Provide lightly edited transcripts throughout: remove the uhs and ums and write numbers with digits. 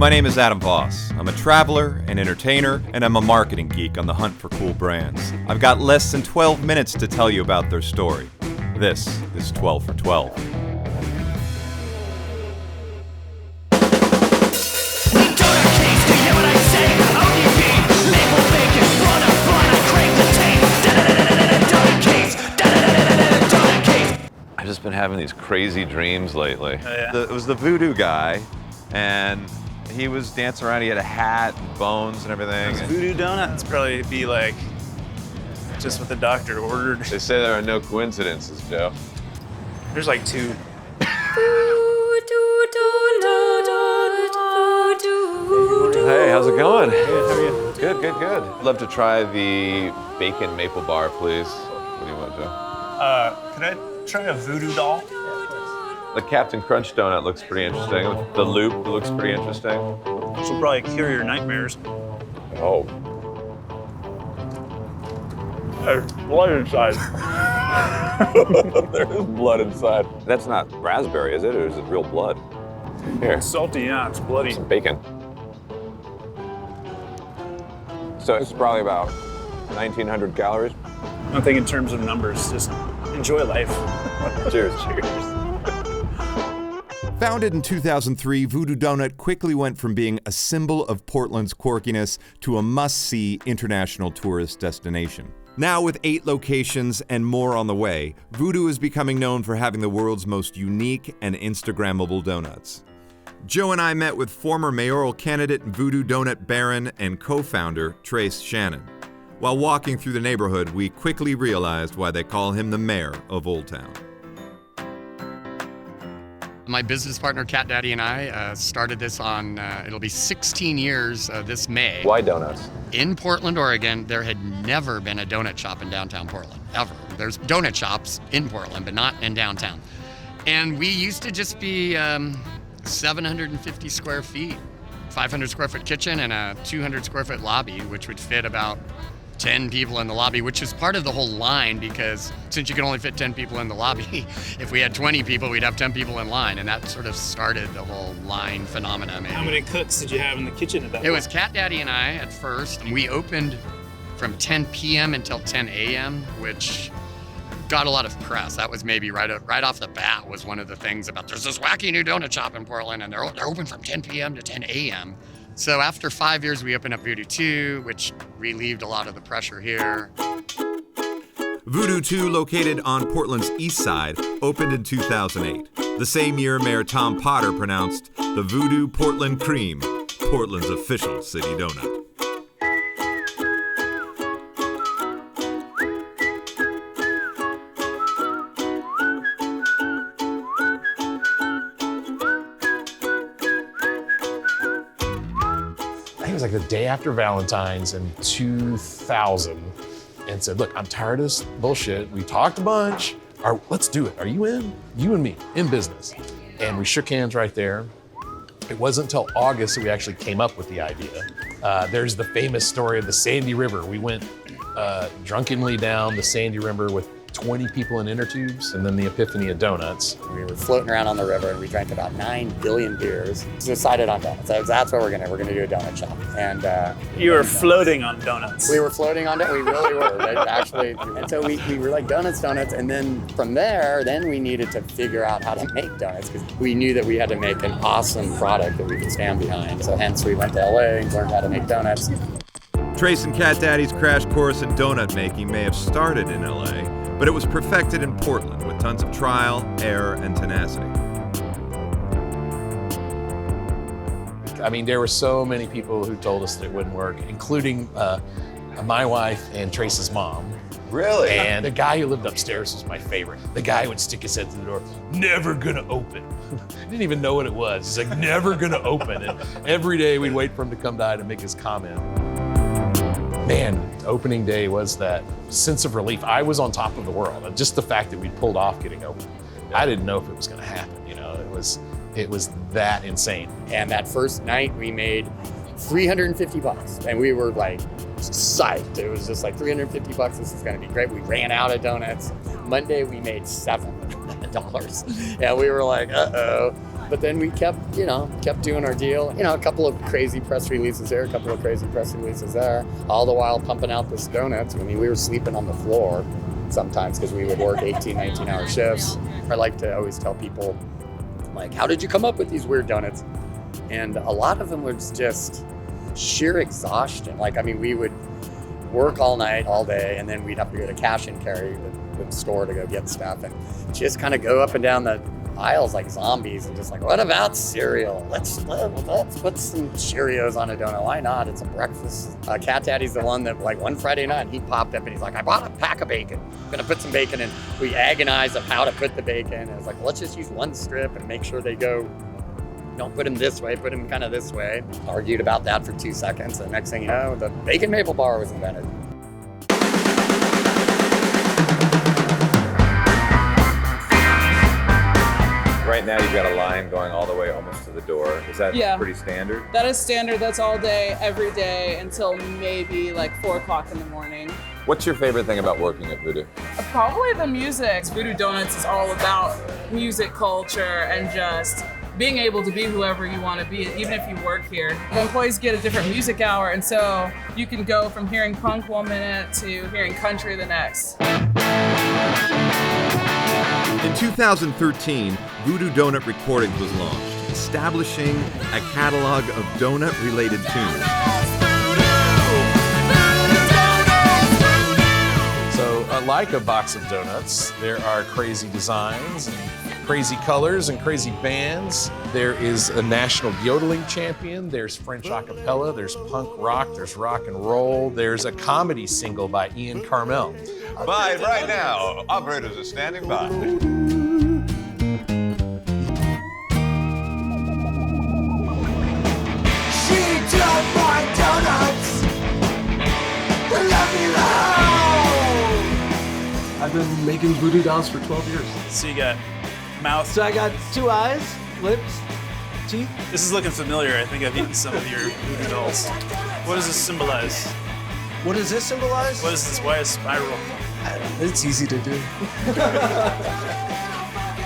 My name is Adam Voss. I'm a traveler, an entertainer, and I'm a marketing geek on the hunt for cool brands. I've got less than 12 minutes to tell you about their story. This is 12 for 12. I've just been having these crazy dreams lately. It was the voodoo guy, and he was dancing around. He had a hat and bones and everything. VooDoo Doughnut, it's probably be like just what the doctor ordered. They say there are no coincidences, Joe. There's like two. Hey, how's it going? Good, how are you? Good, good, good. I'd love to try the bacon maple bar, please. What do you want, Joe? Could I try a voodoo doll? The Captain Crunch donut looks pretty interesting. The loop looks pretty interesting. This will probably cure your nightmares. Oh. There's blood inside. There is blood inside. That's not raspberry, is it? Or is it real blood? Here, It's salty, yeah, it's bloody. some bacon. So this is probably about 1,900 calories. I don't think in terms of numbers, just enjoy life. Cheers. Cheers. Founded in 2003, VooDoo Doughnut quickly went from being a symbol of Portland's quirkiness to a must-see international tourist destination. Now with 8 locations and more on the way, VooDoo is becoming known for having the world's most unique and Instagrammable donuts. Joe and I met with former mayoral candidate and VooDoo Doughnut Baron and co-founder Trace Shannon. While walking through the neighborhood, we quickly realized why they call him the mayor of Old Town. My business partner, Cat Daddy, and I started this on, it'll be 16 years this May. Why donuts? In Portland, Oregon, there had never been a donut shop in downtown Portland, ever. There's donut shops in Portland, but not in downtown. And we used to just be 750 square feet, 500 square foot kitchen and a 200 square foot lobby, which would fit about 10 people in the lobby, which is part of the whole line, because since you can only fit 10 people in the lobby, if we had 20 people, we'd have 10 people in line, and that sort of started the whole line phenomena, maybe. How many cooks did you have in the kitchen at that point? It was Cat Daddy and I at first. We opened from 10 p.m. until 10 a.m., which got a lot of press. That was maybe right off the bat was one of the things about there's this wacky new donut shop in Portland, and they're open from 10 p.m. to 10 a.m. So after 5 years, we opened up VooDoo 2, which relieved a lot of the pressure here. VooDoo 2, located on Portland's east side, opened in 2008. The same year, Mayor Tom Potter pronounced the VooDoo Portland Cream Portland's official city donut. I think it was like the day after Valentine's in 2000, and said, look, I'm tired of this bullshit. We talked a bunch. Let's do it. Are you in? You and me, in business. And we shook hands right there. It wasn't until August that we actually came up with the idea. There's the famous story of the Sandy River. We went drunkenly down the Sandy River with 20 people in inner tubes, and then the epiphany of donuts. We were floating around on the river, and we drank about 9 billion beers. We decided on donuts. That's what we're gonna do a donut shop. And You were floating on donuts. we were floating on donuts. We really were, actually. And so we were like donuts. And then from there, we needed to figure out how to make donuts, because we knew that we had to make an awesome product that we could stand behind. So hence we went to LA and learned how to make donuts. Trace and Cat Daddy's crash course in donut making may have started in LA, but it was perfected in Portland with tons of trial, error, and tenacity. I mean, there were so many people who told us that it wouldn't work, including my wife and Trace's mom. Really? And the guy who lived upstairs was my favorite. The guy would stick his head through the door, never gonna open. Didn't even know what it was. He's like, never gonna open. And every day we'd wait for him to come by to make his comment. Man, opening day was that sense of relief. I was on top of the world. And just the fact that we pulled off getting open, I didn't know if it was gonna happen. You know, it was that insane. And that first night we made $350, and we were like psyched. It was just like $350, this is gonna be great. We ran out of donuts. Monday we made $7. And we were like, uh-oh. But then we kept doing our deal. A couple of crazy press releases there, a couple of crazy press releases there, all the while pumping out this donuts. I mean, we were sleeping on the floor sometimes because we would work 18, 19-hour shifts. I like to always tell people, like, how did you come up with these weird donuts? And a lot of them was just sheer exhaustion. Like, I mean, we would work all night, all day, and then we'd have to go to cash and carry the store to go get stuff and just kind of go up and down the aisles like zombies and just like, what about cereal? Let's put some Cheerios on a donut. Why not? It's a breakfast. Cat Daddy's the one that, like, one Friday night he popped up and he's like, I bought a pack of bacon. I'm gonna put some bacon in. We agonized of how to put the bacon. And it's like, let's just use one strip and make sure they go, don't put them this way, put them kind of this way. Argued about that for 2 seconds. And next thing you know, the bacon maple bar was invented. Right now, you've got a line going all the way almost to the door. Is that pretty standard? That is standard. That's all day, every day, until maybe like 4 o'clock in the morning. What's your favorite thing about working at VooDoo? Probably the music. VooDoo Doughnut is all about music culture and just being able to be whoever you want to be, even if you work here. The employees get a different music hour, and so you can go from hearing punk 1 minute to hearing country the next. In 2013, VooDoo Doughnut Recordings was launched, establishing a catalog of donut-related tunes. So, like a box of donuts, there are crazy designs and crazy colors and crazy bands. There is a national yodeling champion. There's French a cappella. There's punk rock. There's rock and roll. There's a comedy single by Ian Carmel. Buy right now. Operators are standing by. She took my donuts and left me alone. I've been making voodoo dolls for 12 years. So you got mouth. So I got 2 eyes, lips, teeth. This is looking familiar. I think I've eaten some of your voodoo dolls. What does this symbolize? What does this symbolize? What is this? Why a spiral? It's easy to do.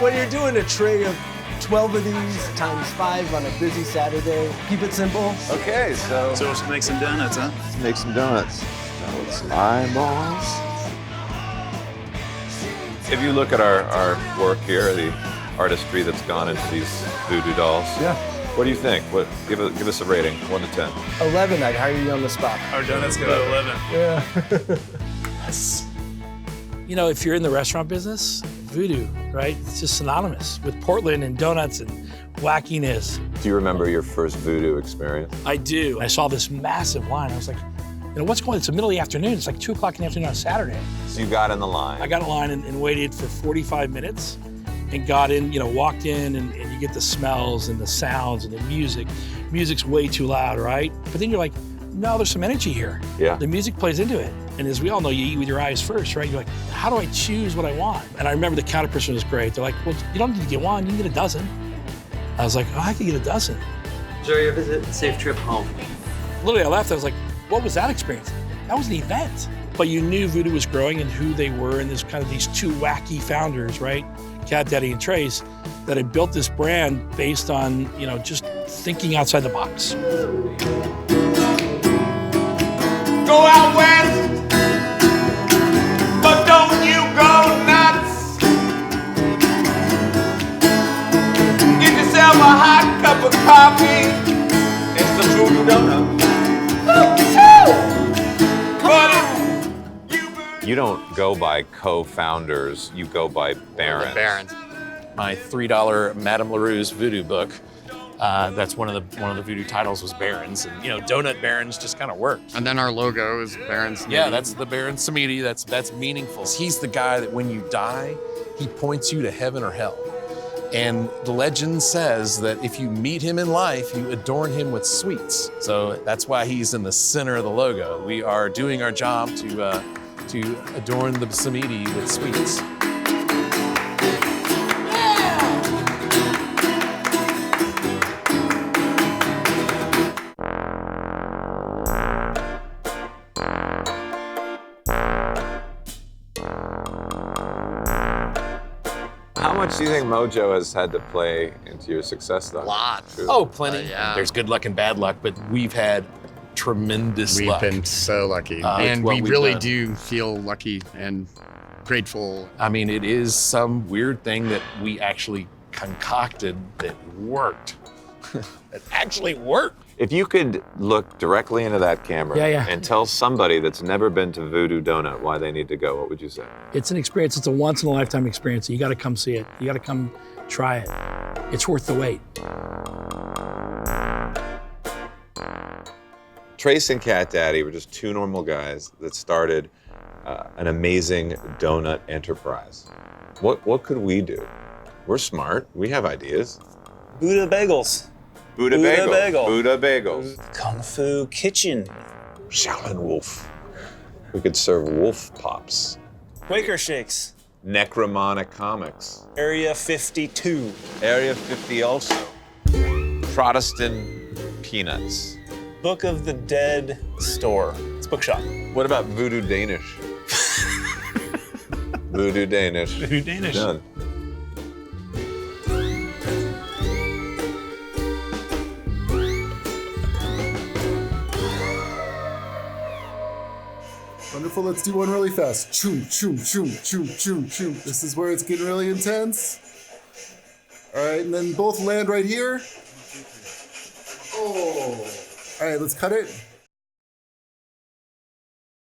When you're doing a tray of 12 of these times 5 on a busy Saturday, keep it simple. Okay, so let's make some donuts, huh? let's make some donuts. Now with some eyeballs. If you look at our work here, the artistry that's gone into these voodoo dolls. Yeah. What do you think? Give us a rating, 1 to 10. 11, I'd hire you on the spot. Our donuts go to 11. Yeah. Yes. You know, if you're in the restaurant business, voodoo, right? It's just synonymous with Portland and donuts and wackiness. Do you remember your first voodoo experience? I do. I saw this massive line. I was like, you know, what's going on? It's the middle of the afternoon. It's like 2 o'clock in the afternoon on Saturday. So you got in the line. I got in line and waited for 45 minutes and got in, you know, walked in and you get the smells and the sounds and the music. Music's way too loud, right? But then you're like, no, there's some energy here. Yeah. The music plays into it. And as we all know, you eat with your eyes first, right? You're like, how do I choose what I want? And I remember the counter person was great. They're like, well, you don't need to get one, you can get a dozen. I was like, oh, I could get a dozen. Enjoy your visit, safe trip home. Literally, I left, I was like, what was that experience? That was an event. But you knew Voodoo was growing and who they were, and there's kind of these 2 wacky founders, right? Cat Daddy and Trace, that had built this brand based on, you know, just thinking outside the box. Go out west, but don't you go nuts. Get yourself a hot cup of coffee. It's the VooDoo Doughnut. You don't go by co-founders, you go by barons. Barons. My $3 Madame LaRue's voodoo book. That's one of the voodoo titles was Barons, and you know, donut barons just kind of worked. And then our logo is Baron Samedi. Yeah, that's the Baron Samedi. That's meaningful. He's the guy that when you die, he points you to heaven or hell. And the legend says that if you meet him in life, you adorn him with sweets. So that's why he's in the center of the logo. We are doing our job to adorn the Samedi with sweets. How much do you think mojo has had to play into your success, though? Lots. Truly. Oh, plenty. Yeah. There's good luck and bad luck, but we've had tremendous luck. We've been so lucky. It's And what we we've really done. do feel lucky and grateful. I mean, it is some weird thing that we actually concocted that worked. It actually worked. If you could look directly into that camera Yeah. and tell somebody that's never been to VooDoo Doughnut why they need to go, what would you say? It's an experience. It's a once-in-a-lifetime experience. You got to come see it. You got to come try it. It's worth the wait. Trace and Cat Daddy were just two normal guys that started an amazing donut enterprise. What could we do? We're smart. We have ideas. Buddha bagels. Buddha Buddha bagels. bagel. Buddha bagels. Kung Fu Kitchen. Shaolin Wolf. We could serve wolf pops. Quaker Shakes. Necromonic Comics. Area 52. Area 50 also. Protestant Peanuts. Book of the Dead store. It's bookshop. What about Voodoo Danish? Voodoo Danish. Voodoo Danish. Done. Wonderful, let's do one really fast. Choo, choo, choo, choo, choo, choo. This is where it's getting really intense. All right, and then both land right here. Oh. All right, let's cut it.